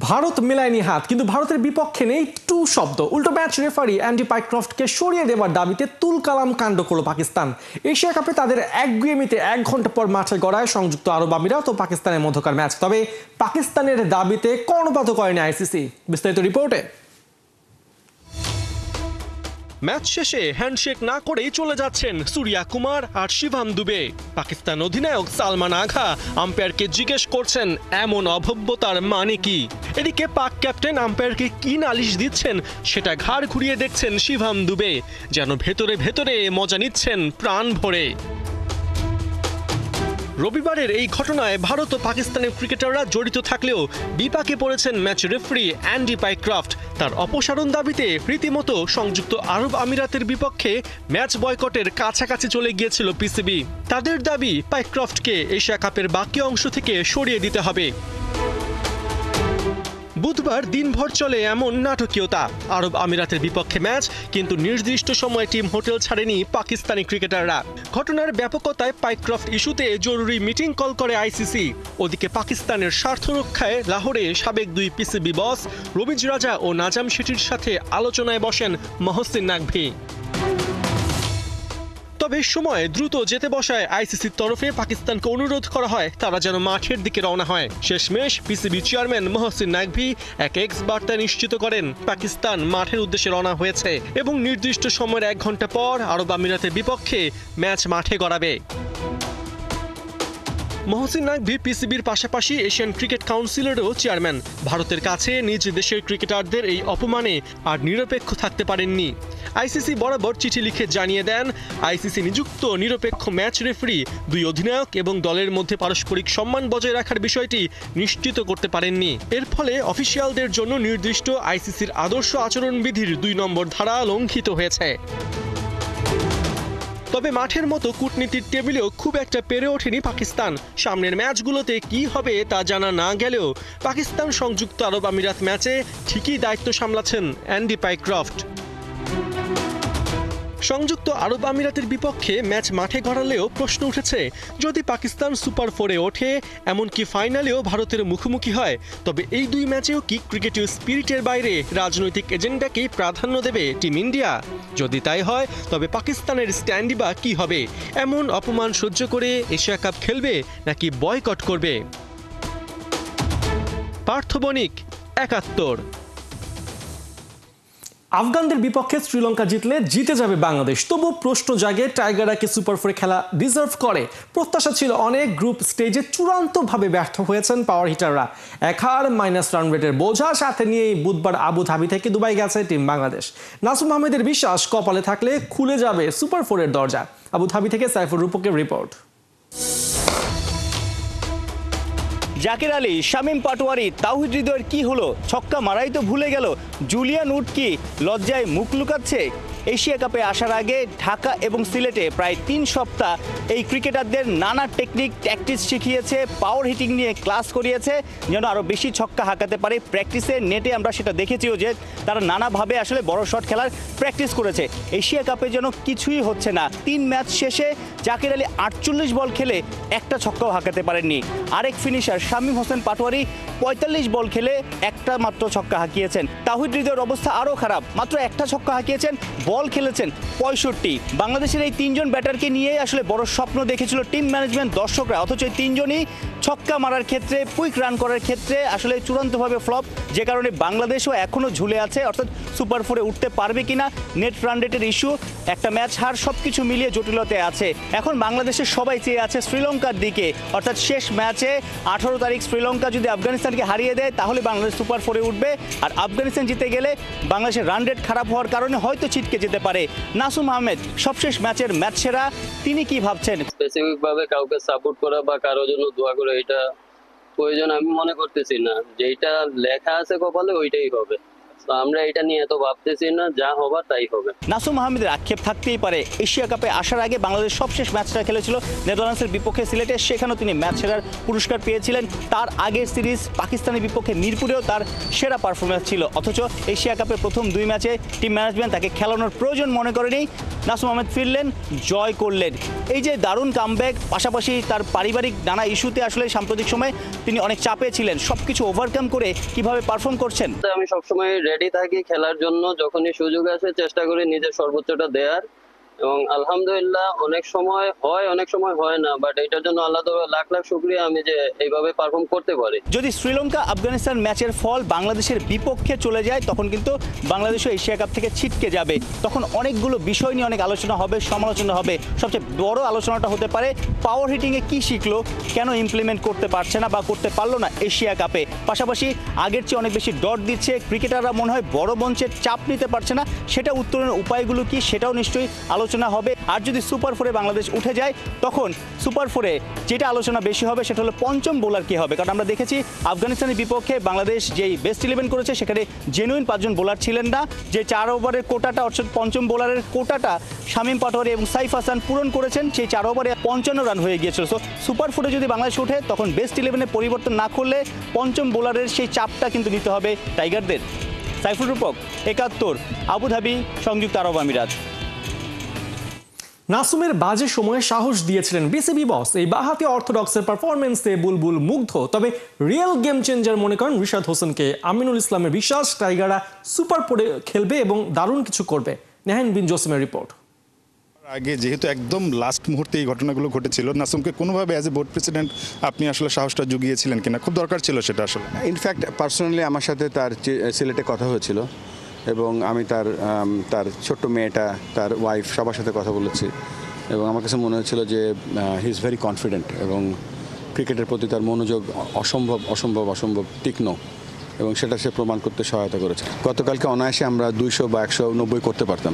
ভারত মেলায়নি হাত, কিন্তু ভারতের বিপক্ষে নেই টু শব্দ। উল্টো ম্যাচ রেফারি অ্যান্ডি পাইক্রফটকে সরিয়ে দেওয়ার দাবিতে তুলকালাম কাণ্ড করল পাকিস্তান। এশিয়া কাপে তাদের একগুয়েমিতে 1 ঘন্টা পর মাঠে গড়ায় সংযুক্ত আরব আমিরাত ও পাকিস্তানের মধ্যকার ম্যাচ। তবে পাকিস্তানের দাবিতে কর্ণপাত করেনি আইসিসি। বিস্তারিত রিপোর্টে। ম্যাচ শেষে হ্যান্ডশেক না করেই চলে যাচ্ছেন সূর্যা কুমার আর শিভাম দুবে। পাকিস্তান অধিনায়ক সালমান আগা আম্পায়ারকে জিজ্ঞেস করছেন এমন অভব্যতার মানে কি। এদিকে পাক ক্যাপ্টেন আম্পায়ারকে কি নালিশ দিচ্ছেন সেটা ঘাড় ঘুরিয়ে দেখছেন শিভাম দুবে, যেন ভেতরে ভেতরে মজা নিচ্ছেন প্রাণ ভরে। রবিবারের এই ঘটনায় ভারত ও পাকিস্তানের ক্রিকেটাররা জড়িত থাকলেও বিপাকে পড়েছেন ম্যাচ রেফারি অ্যান্ডি পাইক্রফট। তার অপসারণ দাবিতে রীতিমতো সংযুক্ত আরব আমিরাতের বিপক্ষে ম্যাচ বয়কটের কাছাকাছি চলে গিয়েছিল পিসিবি। তাদের দাবি পাইক্রফটকে এশিয়া কাপের বাকি অংশ থেকে সরিয়ে দিতে হবে। বুধবার দিনভর চলে এমন নাটকীয়তা। আরব আমিরাতের বিপক্ষে ম্যাচ, কিন্তু নির্দিষ্ট সময়ে টিম হোটেল ছাড়েনি পাকিস্তানি ক্রিকেটাররা। ঘটনার ব্যাপকতায় পাইক্রফট ইস্যুতে জরুরি মিটিং কল করে আইসিসি। ওদিকে পাকিস্তানের স্বার্থ রক্ষায় লাহোরে সাবেক 2 পিসিবি বস রমিজ রাজা ও নাজাম শেঠির সাথে আলোচনায় বসেন মহসিন নাকভি। তবে সময় দ্রুত যেতে বসায় আইসিসির তরফে পাকিস্তানকে অনুরোধ করা হয় তারা যেন মাঠের দিকে রওনা হয়। শেষমেশ পিসিবি চেয়ারম্যান মহসিন নাকভি এক এক্স বার্তায় নিশ্চিত করেন পাকিস্তান মাঠের উদ্দেশ্যে রওনা হয়েছে এবং নির্দিষ্ট সময়ের 1 ঘন্টা পর আরব আমিরাতের বিপক্ষে ম্যাচ মাঠে গড়াবে। মহসিন নাকভি পিসিবির পাশাপাশি এশিয়ান ক্রিকেট কাউন্সিলেরও চেয়ারম্যান। ভারতের কাছে নিজ দেশের ক্রিকেটারদের এই অপমানে আর নিরপেক্ষ থাকতে পারেননি। আইসিসি বরাবর চিঠি লিখে জানিয়ে দেন আইসিসি নিযুক্ত নিরপেক্ষ ম্যাচ রেফারি 2 অধিনায়ক এবং দলের মধ্যে পারস্পরিক সম্মান বজায় রাখার বিষয়টি নিশ্চিত করতে পারেননি। এর ফলে অফিসিয়ালদের জন্য নির্দিষ্ট আইসিসির আদর্শ আচরণবিধির 2 নম্বর ধারা লঙ্ঘিত হয়েছে। তবে মাঠের মতো কূটনীতির টেবিলেও খুব একটা পেরে ওঠেনি পাকিস্তান। সামনের ম্যাচগুলোতে কি হবে তা জানা না গেলেও পাকিস্তান সংযুক্ত আরব আমিরাত ম্যাচে ঠিকই দায়িত্ব সামলাচ্ছেন অ্যান্ডি পাইক্রফট। সংযুক্ত আরব আমিরাতের বিপক্ষে ম্যাচ মাঠে গড়ালেও প্রশ্ন উঠেছে, যদি পাকিস্তান সুপার 4-এ ওঠে, এমনকি ফাইনালেও ভারতের মুখোমুখি হয়, তবে এই 2 ম্যাচেও কি ক্রিকেটীয় স্পিরিটের বাইরে রাজনৈতিক এজেন্ডাকেই প্রাধান্য দেবে টিম ইন্ডিয়া? যদি তাই হয় তবে পাকিস্তানের স্ট্যান্ডই বা কী হবে? এমন অপমান সহ্য করে এশিয়া কাপ খেলবে নাকি বয়কট করবে? পার্থ বণিক, ৭১। আফগানদের বিপক্ষে শ্রীলঙ্কা জিতলে জিতে যাবে বাংলাদেশ। তবু প্রশ্ন জাগে, টাইগাররা কি সুপার 4-এ খেলা ডিজার্ভ করে? প্রত্যাশা ছিল অনেক। গ্রুপ স্টেজে চূড়ান্তভাবে ব্যর্থ হয়েছেন পাওয়ার হিটাররা। 1 হার, মাইনাস রান রেটের বোঝা সাথে নিয়ে বুধবার আবুধাবি থেকে দুবাই গেছে টিম বাংলাদেশ। নাসুম আহমেদের বিশ্বাস, কপালে থাকলে খুলে যাবে সুপার 4-এর দরজা। আবুধাবি থেকে সাইফুর রূপকের রিপোর্ট। জাকির আলী, শামীম পাটোয়ারি, তাওহিদ হৃদয়ের কি হলো? ছক্কা মারাই তো ভুলে গেল। জুলিয়ান উড কি লজ্জায় মুখ লুকাচ্ছে? এশিয়া কাপে আসার আগে ঢাকা এবং সিলেটে প্রায় 3 সপ্তাহ এই ক্রিকেটারদের নানা টেকনিক ট্যাকটিক্স শিখিয়েছে, পাওয়ার হিটিং নিয়ে ক্লাস করিয়েছে যেন আরও বেশি ছক্কা হাঁকাতে পারে। প্র্যাকটিসে নেটে আমরা সেটা দেখেছিও যে তারা নানাভাবে আসলে বড় শট খেলার প্র্যাকটিস করেছে। এশিয়া কাপে যেন কিছুই হচ্ছে না। 3 ম্যাচ শেষে জাকির আলী 48 বল খেলে একটা ছক্কাও হাঁকাতে পারেননি। আরেক ফিনিশার শামীম হোসেন পাটোয়ারি 45 বল খেলে একটা মাত্র ছক্কা হাঁকিয়েছেন। তাওহিদ হৃদয়ের অবস্থা আরও খারাপ, মাত্র একটা ছক্কা হাঁকিয়েছেন, বল খেলেছেন 65। বাংলাদেশের এই 3 জন ব্যাটারকে নিয়েই আসলে বড় স্বপ্ন দেখেছিল টিম ম্যানেজমেন্ট, দর্শকরা। অথচ এই 3 জনই ছক্কা মারার ক্ষেত্রে, কুইক রান করার ক্ষেত্রে আসলে চূড়ান্তভাবে ফ্লপ, যে কারণে বাংলাদেশও এখনও ঝুলে আছে। অর্থাৎ সুপার 4-এ উঠতে পারবে কিনা, নেট রান রেটের ইস্যু, একটা ম্যাচ হার, সবকিছু মিলিয়ে জটিলতায় আছে। এখন বাংলাদেশের সবাই চেয়ে আছে শ্রীলঙ্কার দিকে। অর্থাৎ শেষ ম্যাচে 18 তারিখ শ্রীলঙ্কা যদি আফগানিস্তানকে হারিয়ে দেয় তাহলে বাংলাদেশ সুপার 4-এ উঠবে। আর আফগানিস্তান জিতে গেলে বাংলাদেশের রান রেট খারাপ হওয়ার কারণে হয়তো ছিটকে যেতে পারে। নাসুম আহমেদ, সবশেষ ম্যাচের ম্যাচ সেরা, তিনি কি ভাবছেন? স্পেসিফিক ভাবে কাউকে সাপোর্ট করা বা কারোর জন্য দোয়া করা এটা প্রয়োজন আমি মনে করতেছি না। যেটা লেখা আছে কপালে ওইটাই হবে। তো আমরা এটা নিয়ে এত ভাবতেছি না, যা হবার তাই হবে। নাসুম আহমেদের আক্ষেপ থাকতেই পারে, এশিয়া কাপে আসার আগে বাংলাদেশ সবশেষ ম্যাচটা খেলেছিল নেদারল্যান্ডসের বিপক্ষে সিলেটে, সেখানেও তিনি ম্যাচ সেরার পুরস্কার পেয়েছিলেন। তার আগের সিরিজ পাকিস্তানের বিপক্ষে মিরপুরেও তার সেরা পারফরমেন্স ছিল, অথচ এশিয়া কাপের প্রথম 2 ম্যাচে টিম ম্যানেজমেন্ট তাকে খেলানোর প্রয়োজন মনে করেনি। নাসুম আহমেদ ফিরলেন, জয় করলেন। এই যে দারুণ কামব্যাক, পাশাপাশি তার পারিবারিক নানা ইস্যুতে আসলে সাম্প্রতিক সময় তিনি অনেক চাপে ছিলেন, সবকিছু ওভারকাম করে কিভাবে পারফর্ম করছেন। আমি সবসময় রেডি থাকি খেলার জন্য, যখনই সুযোগ আসে চেষ্টা করি নিজের সর্বোচ্চটা দেওয়ার, এবং আলহামদুলিল্লাহ অনেক সময় হয় অনেক সময় হয় না, বাট এটার জন্য আল্লাহ তাআলা লাখ লাখ শুকরিয়া আমি যে এইভাবে পারফর্ম করতে পারি। যদি শ্রীলঙ্কা আফগানিস্তান ম্যাচের ফল বাংলাদেশের বিপক্ষে চলে যায়, তখন কিন্তু বাংলাদেশও এশিয়া কাপ থেকে ছিটকে যাবে। তখন অনেকগুলো বিষয় নিয়ে অনেক আলোচনা হবে, সমালোচনা হবে। সবচেয়ে বড় আলোচনাটা হতে পারে পাওয়ার হিটিংয়ে কি শিখলো, কেন ইমপ্লিমেন্ট করতে পারছে না বা করতে পারলো না এশিয়া কাপে। পাশাপাশি আগের চেয়ে অনেক বেশি ডট দিচ্ছে, ক্রিকেটাররা মনে হয় বড় মঞ্চের চাপ নিতে পারছে না, সেটা উত্তরণের উপায়গুলো কি সেটাও নিশ্চয়ই আলোচনা হবে। আর যদি সুপার 4-এ বাংলাদেশ উঠে যায়, তখন সুপার 4-এ যেটা আলোচনা বেশি হবে সেটা হলো পঞ্চম বোলার কি হবে। কারণ আমরা দেখেছি আফগানিস্তানের বিপক্ষে বাংলাদেশ যেই বেস্ট 11 করেছে, সেখানে জেনুইন 5 জন বোলার ছিলেন না। যে 4 ওভারের কোটাটা, অর্থাৎ পঞ্চম বোলারের কোটাটা শামীম পাটোয়ারি এবং সাইফ হাসান পূরণ করেছেন, সেই 4 ওভারে 55 রান হয়ে গিয়েছিল। সো সুপার 4-এ যদি বাংলাদেশ উঠে, তখন বেস্ট 11-এ পরিবর্তন না করলে পঞ্চম বোলারের সেই চাপটা কিন্তু নিতে হবে টাইগারদের। সাইফুল রূপক, 71, আবুধাবি, সংযুক্ত আরব আমিরাত। নাসুমের বাজে সময়ে সাহস দিয়েছিলেন বিসিবি বস। এই বাঁহাতি অর্থোডক্সের পারফরমেন্সে বুলবুল মুগ্ধ, তবে রিয়েল গেম চেঞ্জার মনে করেন রিশাদ হোসেনকে। আমিনুল ইসলামের বিশ্বাস টাইগাররা সুপার 4-এ খেলবে এবং দারুণ কিছু করবে। নেহান বিন জোসেমের রিপোর্ট। আগে যেহেতু একদম লাস্ট মুহূর্তে এই ঘটনাগুলো ঘটেছিল, নাসুমকে কোনোভাবে অ্যাজ এ বোর্ড প্রেসিডেন্ট আপনি আসলে সাহসটা জুগিয়েছিলেন কিনা? খুব দরকার ছিল সেটা আসলে। ইনফ্যাক্ট পার্সোনালি আমার সাথে তার সিলেটে কথা হয়েছিল, এবং আমি তার ছোট্ট মেয়েটা, তার ওয়াইফ, সবার সাথে কথা বলেছি, এবং আমার কাছে মনে হয়েছিল যে হি ইজ ভেরি কনফিডেন্ট, এবং ক্রিকেটের প্রতি তার মনোযোগ অসম্ভব অসম্ভব অসম্ভব তীক্ষ্ণ, এবং সেটা সে প্রমাণ করতে সহায়তা করেছে। গতকালকে অনায়াসে আমরা 200 বা 190 করতে পারতাম।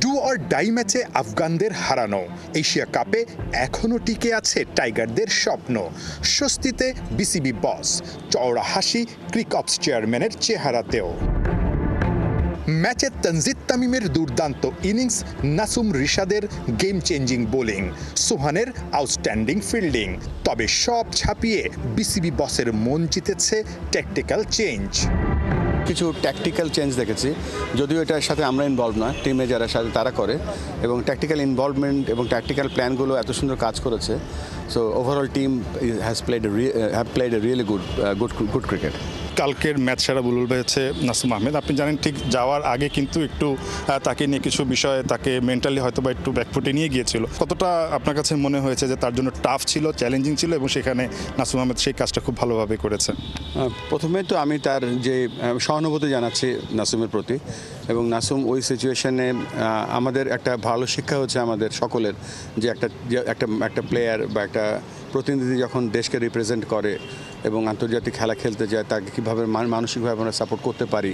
ডু অর ডাই ম্যাচে আফগানদের হারানো, এশিয়া কাপে এখনও টিকে আছে টাইগারদের স্বপ্ন। স্বস্তিতে বিসিবি বস, চওড়া হাসি ক্রিক অপস চেয়ারম্যানের চেহারাতেও। ম্যাচে তানজিদ তামিমের দুর্দান্ত ইনিংস, নাসুম রিশাদের গেম চেঞ্জিং বোলিং, সোহানের আউটস্ট্যান্ডিং ফিল্ডিং। তবে সব ছাপিয়ে বিসিবি বসের মন জিতেছে ট্যাকটিক্যাল চেঞ্জ। কিছু ট্যাকটিক্যাল চেঞ্জ দেখেছি, যদিও এটার সাথে আমরা ইনভলভ না, টিমে যারা সাথে তারা করে, এবং ট্যাকটিক্যাল ইনভলভমেন্ট এবং ট্যাকটিক্যাল প্ল্যানগুলো এত সুন্দর কাজ করেছে। So overall team have played a really good cricket. কালকের ম্যাচ সেরা বুলবুল ভাই হচ্ছে নাসুম আহমেদ। আপনি জানেন ঠিক যাওয়ার আগে কিন্তু একটু তাকে নিয়ে কিছু বিষয়ে তাকে মেন্টালি হয়তো বা একটু ব্যাকফুটে নিয়ে গিয়েছিল। কতটা আপনার কাছে মনে হয়েছে যে তার জন্য টাফ ছিল, চ্যালেঞ্জিং ছিল, এবং সেখানে নাসুম আহমেদ সেই কাজটা খুব ভালোভাবে করেছে? প্রথমে তো আমি তার যে সহানুভূতি জানাচ্ছি নাসুমের প্রতি, এবং নাসুম ওই সিচুয়েশনে আমাদের একটা ভালো শিক্ষা হচ্ছে আমাদের সকলের, যে একটা প্লেয়ার বা একটা প্রতিনিধি যখন দেশকে রিপ্রেজেন্ট করে এবং আন্তর্জাতিক খেলা খেলতে যায়, তাকে কীভাবে মানসিকভাবে আমরা সাপোর্ট করতে পারি,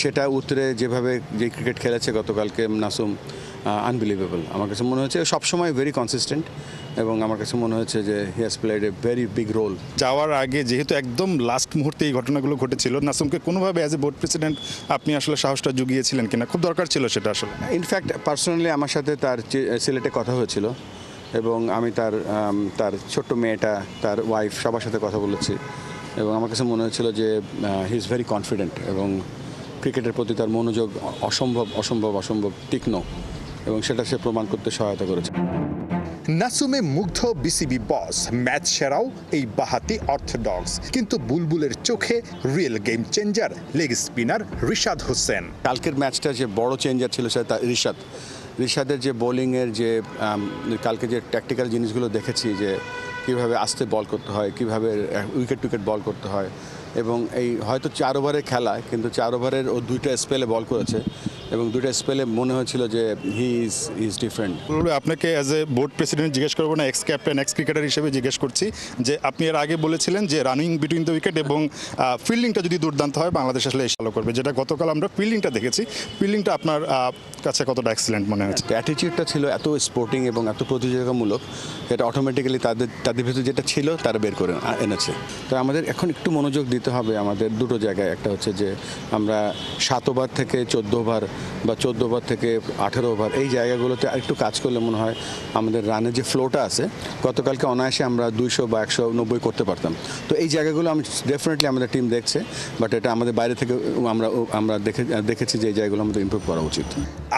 সেটা উত্তরে যেভাবে যে ক্রিকেট খেলেছে গতকালকে নাসুম, আনবিলিভেবল। আমার কাছে মনে হচ্ছে সবসময় ভেরি কনসিস্টেন্ট, এবং আমার কাছে মনে হচ্ছে যে he has played a very big role. যাওয়ার আগে যেহেতু একদম লাস্ট মুহূর্তে এই ঘটনাগুলো ঘটেছিল, নাসুমকে কোনোভাবে অ্যাজ এ বোর্ড প্রেসিডেন্ট আপনি আসলে সাহসটা জুগিয়েছিলেন কিনা? খুব দরকার ছিল সেটা আসলে। ইনফ্যাক্ট পার্সোনালি আমার সাথে তার সিলেটে কথা হয়েছিল, এবং আমি তার ছোট্ট মেয়েটা, তার ওয়াইফ, সবার সাথে কথা বলেছি, এবং আমার কাছে মনে হয়েছিল যে হি ইজ ভেরি কনফিডেন্ট, এবং ক্রিকেটের প্রতি তার মনোযোগ অসম্ভব অসম্ভব অসম্ভব তীক্ষ্ণ, এবং সেটা সে প্রমাণ করতে সহায়তা করেছে। নাসুমে মুগ্ধ বিসিবি বস, ম্যাচ সেরাও এই বাঁহাতি অর্থোডক্স, কিন্তু বুলবুলের চোখে real game changer leg spinner Rishad Hossain. কালকের ম্যাচটা যে বড় চেঞ্জার ছিল সেটা রিশাদের যে বোলিংয়ের যে কালকে যে ট্যাকটিক্যাল জিনিসগুলো দেখেছি, যে কীভাবে আস্তে বল করতে হয়, কীভাবে উইকেট বল করতে হয়, এবং এই হয়তো 4 ওভারের খেলা, কিন্তু 4 ওভারের ও 2টা স্পেলে বল করেছে, এবং দুটো স্পেলে মনে হয়েছিল যে হি ইজ ডিফারেন্ট। আপনাকে অ্যাজ এ বোর্ড প্রেসিডেন্ট জিজ্ঞেস করবো না, এক্স ক্যাপ্টেন এক্স ক্রিকেটার হিসেবে জিজ্ঞেস করছি যে আপনি এর আগে বলেছিলেন যে রানিং বিটুইন দ্য উইকেট এবং ফিল্ডিংটা যদি দুর্দান্ত হয় বাংলাদেশ আসলে ভালো করবে, যেটা গতকাল আমরা ফিল্ডিংটা দেখেছি। ফিল্ডিংটা আপনার কাছে কতটা এক্সিলেন্ট মনে হয়েছে? অ্যাটিটিউডটা ছিল এত স্পোর্টিং এবং এত প্রতিযোগিতামূলক, এটা অটোমেটিক্যালি তাদের ভিতরে যেটা ছিল তারা বের করে এনেছে। তো আমাদের এখন একটু মনোযোগ দিতে হবে আমাদের দুটো জায়গায়। একটা হচ্ছে যে আমরা 7 ওভার থেকে 14 ওভার বা 14 ওভার থেকে 18 ওভার এই জায়গাগুলোতে আরেকটু কাজ করলে মনে হয় আমাদের রানের যে ফ্লোটা আছে, গতকালকে অনায়াসে আমরা 200 বা 190 করতে পারতাম। তো এই জায়গাগুলো আমি ডেফিনেটলি আমাদের টিম দেখছে, বাট এটা আমাদের বাইরে থেকে আমরা দেখেছি যে এই জায়গাগুলো আমাদের ইমপ্রুভ করা উচিত।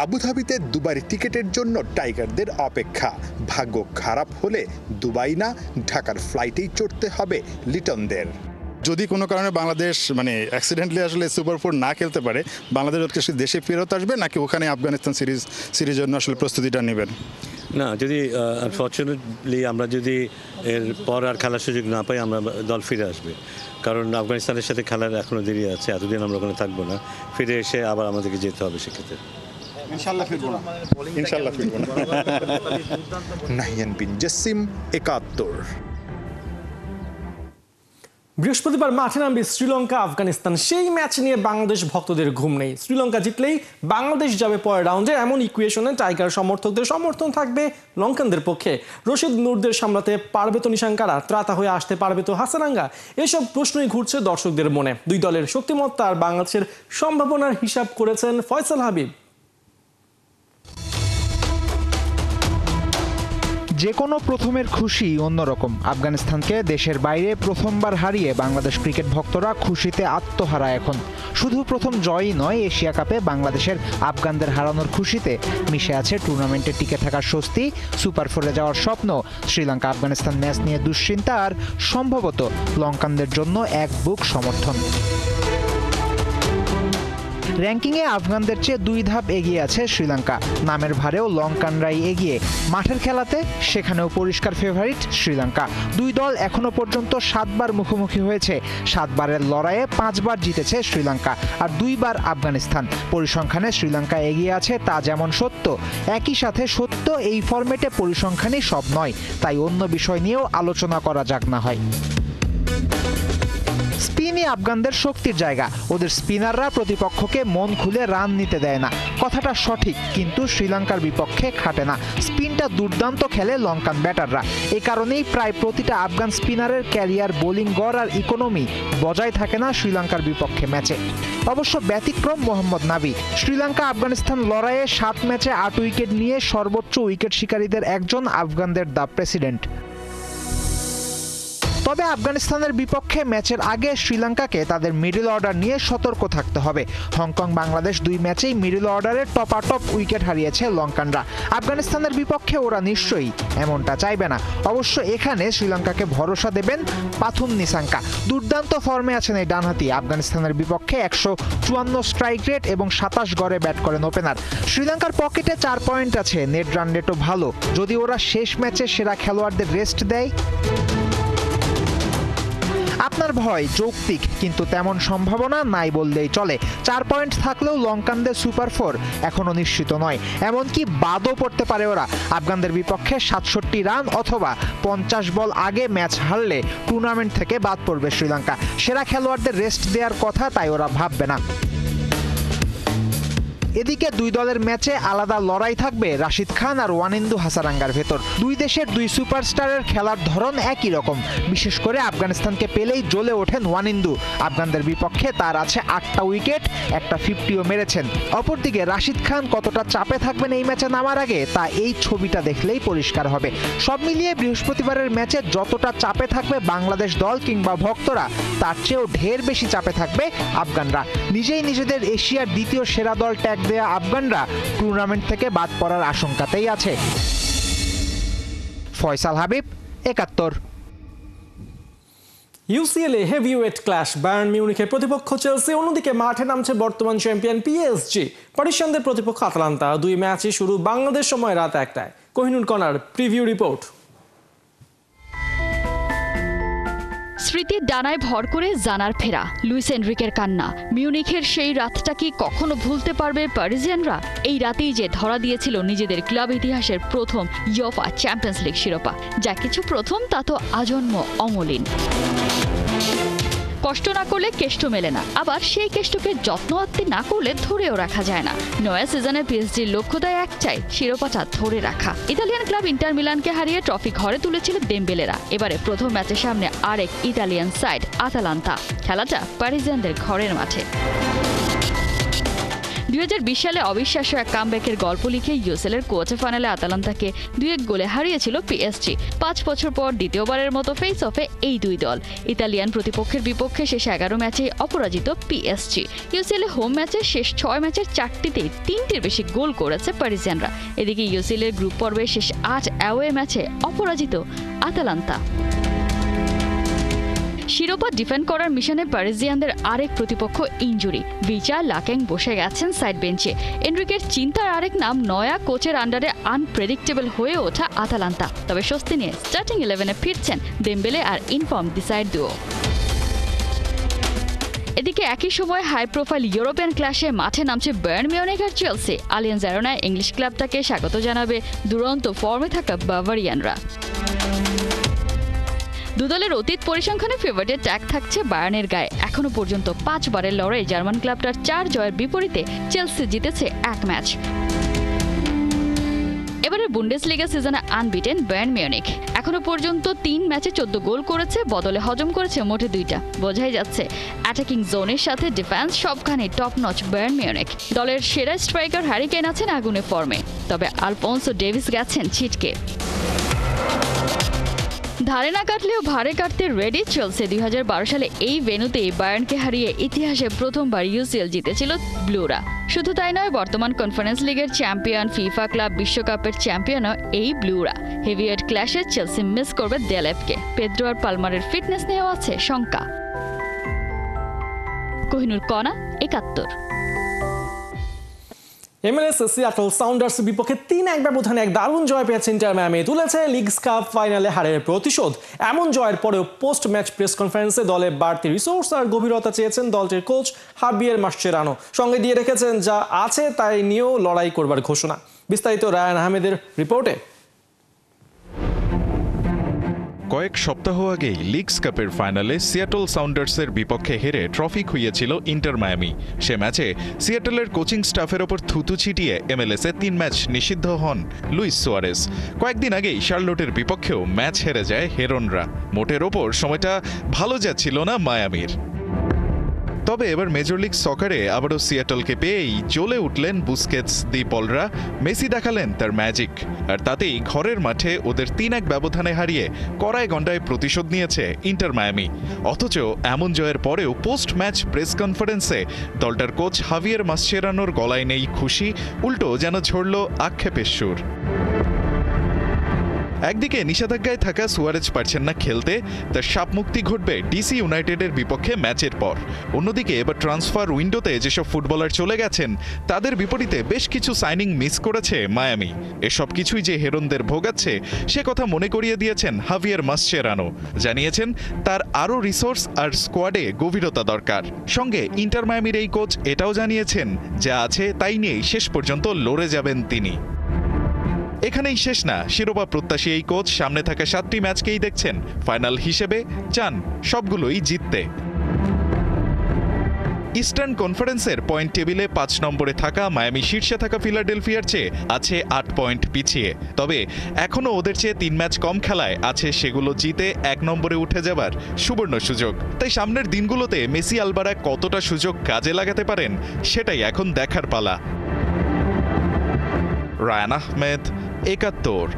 আবুধাবিতে দুবাই টিকেটের জন্য টাইগারদের অপেক্ষা। ভাগ্য খারাপ হলে দুবাই না, ঢাকার ফ্লাইটেই চড়তে হবে লিটনদের। যদি কোনো কারণে বাংলাদেশ অ্যাক্সিডেন্টলি আসলে সুপার 4 না খেলতে পারে, বাংলাদেশ দেশে ফেরত আসবে নাকি ওখানে আফগানিস্তান সিরিজের জন্য আসলে প্রস্তুতিটা নেবেন? না, যদি আনফর্চুনেটলি আমরা যদি এর পর আর খেলার সুযোগ না পাই, আমরা দল ফিরে আসবে। কারণ আফগানিস্তানের সাথে খেলার এখনও দেরি আছে, এতদিন আমরা ওখানে থাকবো না, ফিরে এসে আবার আমাদেরকে যেতে হবে সেক্ষেত্রে। ইনশাল্লাহ ফিরবো না। নাহিয়ান বিন জসিম, ৭১। বৃহস্পতিবার মাঠে নামবে শ্রীলঙ্কা আফগানিস্তান। সেই ম্যাচ নিয়ে বাংলাদেশ ভক্তদের ঘুম নেই। শ্রীলঙ্কা জিতলেই বাংলাদেশ যাবে পরের রাউন্ডে, এমন ইকুয়েশনে টাইগার সমর্থকদের সমর্থন থাকবে লঙ্কানদের পক্ষে। রশিদ নূরদের সামলাতে পারবে তো নিশাঙ্কারা, ত্রাতা হয়ে আসতে পারবে তো হাসানাঙ্গা, এসব প্রশ্নই ঘুরছে দর্শকদের মনে। দুই দলের শক্তিমত্তা আর বাংলাদেশের সম্ভাবনার হিসাব করেছেন ফয়সাল হাবিব। যে কোনো প্রথমের খুশি অন্যরকম। আফগানিস্তানকে দেশের বাইরে প্রথমবার হারিয়ে বাংলাদেশ ক্রিকেট ভক্তরা খুশিতে আত্মহারা এখন। শুধু প্রথম জয়ই নয়, এশিয়া কাপে বাংলাদেশের আফগানদের হারানোর খুশিতে মিশে আছে টুর্নামেন্টে টিকে থাকার স্বস্তি, সুপার 4-এ যাওয়ার স্বপ্ন। শ্রীলঙ্কা আফগানিস্তান ম্যাচ নিয়ে দুশ্চিন্তা আর সম্ভবত লঙ্কানদের জন্য এক বুক সমর্থন। র্যাঙ্কিংয়ে আফগানদের চেয়ে 2 ধাপ এগিয়ে আছে শ্রীলঙ্কা। নামের ভারেও লঙ্কানরাই এগিয়ে। মাঠের খেলাতে সেখানেও পরিষ্কার ফেভারিট শ্রীলঙ্কা। দুই দল এখনো পর্যন্ত 7 বার মুখোমুখি হয়েছে। 7 বারের লড়াইয়ে 5 বার জিতেছে শ্রীলঙ্কা আর 2 বার আফগানিস্তান। পরিসংখ্যানে শ্রীলঙ্কা এগিয়ে আছে তা যেমন সত্য, একই সাথে সত্য এই ফরম্যাটে পরিসংখ্যানই সব নয়। তাই অন্য বিষয় নিয়েও আলোচনা করা যাক না হয়। স্পিনই আফগানদের শক্তির জায়গা। ওদের স্পিনাররা প্রতিপক্ষকে মন খুলে রান নিতে দেয় না, কথাটা সঠিক, কিন্তু শ্রীলঙ্কার বিপক্ষে খাটে না। স্পিনটা দুর্দান্ত খেলে লঙ্কান ব্যাটাররা। এ কারণেই প্রায় প্রতিটা আফগান স্পিনারের ক্যারিয়ার, বোলিং গড় আর ইকোনমি বজায় থাকে না শ্রীলঙ্কার বিপক্ষে ম্যাচে। অবশ্য ব্যতিক্রম মোহাম্মদ নাবি। শ্রীলঙ্কা আফগানিস্তান লড়াইয়ে 7 ম্যাচে 8 উইকেট নিয়ে সর্বোচ্চ উইকেট শিকারীদের একজন আফগানদের দা প্রেসিডেন্ট। তবে আফগানিস্তানের বিপক্ষে ম্যাচের আগে শ্রীলঙ্কাকে তাদের মিডল অর্ডার নিয়ে সতর্ক থাকতে হবে। হংকং বাংলাদেশ 2 ম্যাচেই মিডল অর্ডারের টপাটপ উইকেট হারিয়েছে লঙ্কানরা। আফগানিস্তানের বিপক্ষে ওরা নিশ্চয়ই এমনটা চাইবে না। অবশ্য এখানে শ্রীলঙ্কাকে ভরসা দেবেন পাথুম নিশাঙ্কা। দুর্দান্ত ফর্মে আছেন এই ডানহাতি। আফগানিস্তানের বিপক্ষে 154 স্ট্রাইক রেট এবং 27 গড়ে ব্যাট করেন ওপেনার। শ্রীলঙ্কার পকেটে 4 পয়েন্ট আছে, নেট রান রেটও ভালো। যদি ওরা শেষ ম্যাচে সেরা খেলোয়াড়দের রেস্ট দেয়, আপনার ভয় যৌক্তিক, কিন্তু তেমন সম্ভাবনা নাই বললেই চলে। 4 পয়েন্ট থাকলেও লঙ্কানদের সুপার 4 এখনো নিশ্চিত নয়, এমনকি বাদও পড়তে পারে ওরা। আফগানদের বিপক্ষে 67 রান অথবা 50 বল আগে ম্যাচ হারলে টুর্নামেন্ট থেকে বাদ পড়বে শ্রীলঙ্কা। সেরা খেলোয়াড়দের রেস্ট দেওয়ার কথা তাই ওরা ভাববে না। এদিকে দুই দলের ম্যাচে আলাদা লড়াই থাকবে রাশিদ খান আর ওয়ানিন্দু হাসারাঙ্গার ভেতর। দুই দেশের 2 সুপারস্টারের খেলার ধরন একই রকম। বিশেষ করে আফগানিস্তানকে পেলেই জ্বলে ওঠেন ওয়ানিন্দু। আফগানদের বিপক্ষে তার আছে 8টা উইকেট, একটা 50ও মেরেছেন। অপরদিকে রাশিদ খান কতটা চাপে থাকবেন এই ম্যাচে নামার আগে, তা এই ছবিটা দেখলেই পরিষ্কার হবে। সব মিলিয়ে বৃহস্পতিবারের ম্যাচে যতটা চাপে থাকবে বাংলাদেশ দল কিংবা ভক্তরা, তার চেয়েও ঢের বেশি চাপে থাকবে আফগানরা। নিজেই নিজেদের এশিয়ার 2য় সেরা দল ট্যাগ দেয়া আফগানরা টুর্নামেন্ট থেকে বাদ পড়ার আশঙ্কাতেই আছে। ফয়সাল হাবিব, ৭১। ইউসিএলে হেভিওয়েট ক্ল্যাশ, বায়ার্ন মিউনিখের প্রতিপক্ষ চেলসি, অন্যদিকে মাঠে নামছে বর্তমান চ্যাম্পিয়ন পিএসজি। পারিশানদের প্রতিপক্ষ আতালান্তা। 2 ম্যাচই শুরু বাংলাদেশ সময় রাত 1টায়। কোহিনুর কনার প্রিভিউ রিপোর্ট। স্মৃতির ডানায় ভর করে জানার ফেরা, লুইস এনরিকের কান্না, মিউনিখের সেই রাতটা কি কখনো ভুলতে পারবে প্যারিজিয়ানরা? এই রাতেই যে ধরা দিয়েছিল নিজেদের ক্লাব ইতিহাসের প্রথম ইউএফা চ্যাম্পিয়ন্স লিগ শিরোপা। যা কিছু প্রথম তা তো আজন্ম অমলিন। কষ্ট না করলে কেষ্ট মেলে না, আবার সেই কেষ্টকে যত্ন আত্তে না করলে ধরেও রাখা যায় না। নয়া সিজনে পিএসজির লক্ষ্যটাই একটাই, শিরোপাটা ধরে রাখা। ইতালিয়ান ক্লাব ইন্টার মিলানকে হারিয়ে ট্রফি ঘরে তুলেছিল দেমবেলেরা। এবারে প্রথম ম্যাচের সামনে আরেক ইতালিয়ান সাইড আতালান্তা। খেলাটা প্যারিজিয়ানদের ঘরের মাঠে। 2020 সালে অবিশ্বাস্য এক কামব্যাকের গল্প লিখে ইউসিএলের কোয়ার্টার ফাইনালে আতালান্তাকে 2-1 গোলে হারিয়েছিল পিএসজি। 5 বছর পর দ্বিতীয়বারের মতো ফেস অফে এই দুই দল। ইতালিয়ান প্রতিপক্ষের বিপক্ষে শেষ 11 ম্যাচে অপরাজিত পিএসজি। ইউসিএলে হোম ম্যাচের শেষ 6 ম্যাচের 4টিতেই 3টির বেশি গোল করেছে প্যারিজিয়ানরা। এদিকে ইউসিএলের গ্রুপ পর্বের শেষ 8 অ্যাওয়ে ম্যাচে অপরাজিত আতালান্তা। শিরোপা ডিফেন্ড করার মিশনে প্যারিজিয়ানদের আরেক প্রতিপক্ষ ইনজুরি। বিচার লাকেং বসে গেছেন সাইড বেঞ্চে। এনরিকের চিন্তার আরেক নাম নয়া কোচের আন্ডারে আনপ্রেডিক্টেবল হয়ে ওঠা আতালান্তা। তবে স্বস্তি নিয়ে স্টার্টিং 11-এ ফিরছেন দেমবেলে আর ইনফর্ম ডিসাইড দুও। এদিকে একই সময় হাই প্রোফাইল ইউরোপিয়ান ক্লাসে মাঠে নামছে বায়ার্ন মিউনিখ আর চেলসি। আলিয়ান্জ অ্যারেনায় ইংলিশ ক্লাবটাকে স্বাগত জানাবে দুরন্ত ফর্মে থাকা বাভারিয়ানরা। দুদলের অতীত পরিসংখ্যানে ফেভারিটের ট্যাগ থাকছে বায়ার্নের গায়ে। এখনো পর্যন্ত 5 বারের লড়াই জার্মান ক্লাবটার 4 জয়ের বিপরীতে চেলসি জিতেছে 1 ম্যাচ। এবারে বুন্ডেসলিগা সিজনে আনবিটেন বায়ার্ন মিউনিখ। এখনো পর্যন্ত 3 ম্যাচে 14 গোল করেছে, বদলে হজম করেছে মোটে 2টা। বোঝাই যাচ্ছে অ্যাটাকিং জোনের সাথে ডিফেন্স সবখানে টপ নচ বায়ার্ন মিউনিখ। দলের সেরা স্ট্রাইকার হ্যারি কেইন আছেন আগুনে ফর্মে, তবে আলফোন্সো ডেভিস গেছেন ছিটকে। ধারে না কাটলেও ভারে কাটতে রেডি চেলসি। 2012 সালে এই ভেন্যুতেই বায়ার্নকে হারিয়ে ইতিহাসে প্রথমবার ইউসিএল জিতেছিল ব্লুরা। শুধু তাই নয়, বর্তমান কনফারেন্স লিগের চ্যাম্পিয়ন, ফিফা ক্লাব বিশ্বকাপের চ্যাম্পিয়নও এই ব্লুরা। হেভিওয়েট ক্ল্যাশে চেলসি মিস করবে দেলেফকে। পেদ্রো আর পালমারের ফিটনেস নিয়েও আছে শঙ্কা। কোহিনুর কণা, 71। MLS সিয়াটল সাউন্ডার্স বিপক্ষে 3-1 ব্যবধানে এক দারুণ জয় পেয়েছে ইন্টার মায়ামি। তুলেছে লিগস কাপ ফাইনালে হারের প্রতিশোধ। এমন জয়ের পরেও পোস্ট ম্যাচ প্রেস কনফারেন্সে দলে বাড়তি রিসোর্স আর গভীরতা চেয়েছেন দলটির কোচ হাবিয়ের মাসচেরানো। সঙ্গে দিয়ে রেখেছেন যা আছে তাই নিয়েও লড়াই করবার ঘোষণা। বিস্তারিত রায়ান আহমেদের রিপোর্টে। কয়েক সপ্তাহ আগেই লিগস কাপের ফাইনালে সিয়াটল সাউন্ডার্সের বিপক্ষে হেরে ট্রফি খুইয়েছিল ইন্টার মায়ামি। সে ম্যাচে সিয়াটলের কোচিং স্টাফের ওপর থুতু ছিটিয়ে MLS-এ 3 ম্যাচ নিষিদ্ধ হন লুইস সুয়ারেজ। কয়েকদিন আগেই শার্লটের বিপক্ষেও ম্যাচ হেরে যায় হেরনরা। মোটের ওপর সময়টা ভালো যাচ্ছিল না মায়ামির। তবে এবার মেজর লিগ সকারে আবারও সিয়াটলকে পেয়েই জ্বলে উঠলেন বুস্কেটস, দি পলরা। মেসি দেখালেন তার ম্যাজিক, আর তাতেই ঘরের মাঠে ওদের 3-1 ব্যবধানে হারিয়ে কড়ায় গন্ডায় প্রতিশোধ নিয়েছে ইন্টার মায়ামি। অথচ এমন জয়ের পরেও পোস্ট ম্যাচ প্রেস কনফারেন্সে দলটার কোচ হাভিয়ের মাসচেরানোর গলায় নেই খুশি, উল্টো যেন ঝরল আক্ষেপের সুর। একদিকে নিষেধাজ্ঞায় থাকা সুয়ারেজ পারছেন না খেলতে, তার সাপ মুক্তি ঘটবে ডিসি ইউনাইটেডের বিপক্ষে ম্যাচের পর। অন্যদিকে এবার ট্রান্সফার উইন্ডোতে যেসব ফুটবলার চলে গেছেন তাদের বিপরীতে বেশ কিছু সাইনিং মিস করেছে মায়ামি। এসব কিছুই যে হেরনদের ভোগাচ্ছে সে কথা মনে করিয়ে দিয়েছেন হাভিয়ের মাসচেরানো। জানিয়েছেন তার আরও রিসোর্স আর স্কোয়াডে গভীরতা দরকার। সঙ্গে ইন্টার মায়ামির এই কোচ এটাও জানিয়েছেন যা আছে তাই নিয়েই শেষ পর্যন্ত লড়ে যাবেন তিনি। এখানেই শেষ না, শিরোপা প্রত্যাশী এই কোচ সামনে থাকা 7টি ম্যাচকেই দেখছেন ফাইনাল হিসেবে, চান সবগুলোই জিততে। ইস্টার্ন কনফারেন্সের পয়েন্ট টেবিলে 5 নম্বরে থাকা মায়ামি শীর্ষে থাকা ফিলাডেলফিয়ার চেয়ে আছে 8 পয়েন্ট পিছিয়ে। তবে এখনও ওদের চেয়ে 3 ম্যাচ কম খেলায় আছে সেগুলো জিতে 1 নম্বরে উঠে যাবার সুবর্ণ সুযোগ। তাই সামনের দিনগুলোতে মেসি আলবারা কতটা সুযোগ কাজে লাগাতে পারেন সেটাই এখন দেখার পালা। রায়ান আহমেদ, 71।